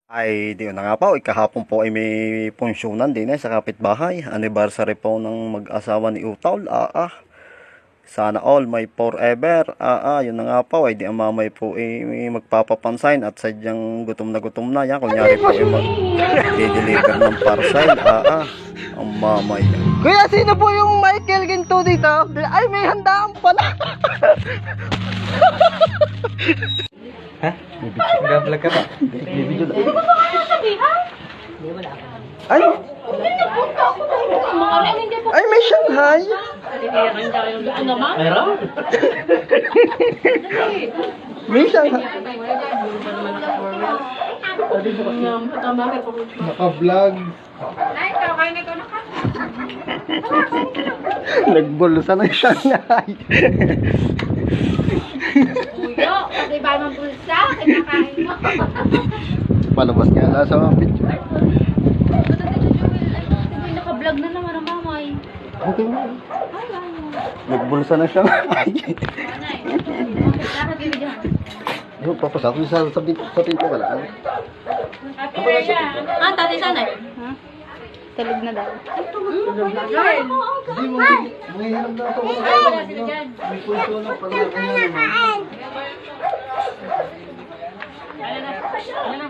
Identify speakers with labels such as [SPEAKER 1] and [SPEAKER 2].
[SPEAKER 1] Ay, di na nga po, kahapon po ay may punsyonan din sa kapitbahay. Anniversary po ng mag-asawa ni Utaw. Sana all may forever. Yun na nga po, ay di ang mamay po ay magpapapansign at sadyang gutom na. Yan, kunyari po ay mag-deliver ng parcel. Ang mamay.
[SPEAKER 2] Kuya, sino po yung Michael Ginto dito? Ay, may handaan pala.
[SPEAKER 1] Ha?
[SPEAKER 2] Nag-vlog ka ba?
[SPEAKER 1] Bibidyo na.
[SPEAKER 2] Ay! Ay, may Shanghai!
[SPEAKER 1] Meron?
[SPEAKER 2] May Shanghai! Naka-vlog. Nagbulusan ng Shanghai.
[SPEAKER 3] Uyo, pati ba ng bulsa? Kinakain mo.
[SPEAKER 1] Palabas nga na sa mga picture.
[SPEAKER 3] Naka-vlog na naman ang mamay.
[SPEAKER 1] Okay mo.
[SPEAKER 3] Ay, ano?
[SPEAKER 1] Nagbulsa na siya.
[SPEAKER 3] Nanay. Bakit bibigyan?
[SPEAKER 1] Yung tapos ako sa pinto wala.
[SPEAKER 3] Tatay sanay. Ha? Tulog na daw.
[SPEAKER 1] Hindi mo. Mahihiram na ako. May pulso na pala.
[SPEAKER 3] Ano na?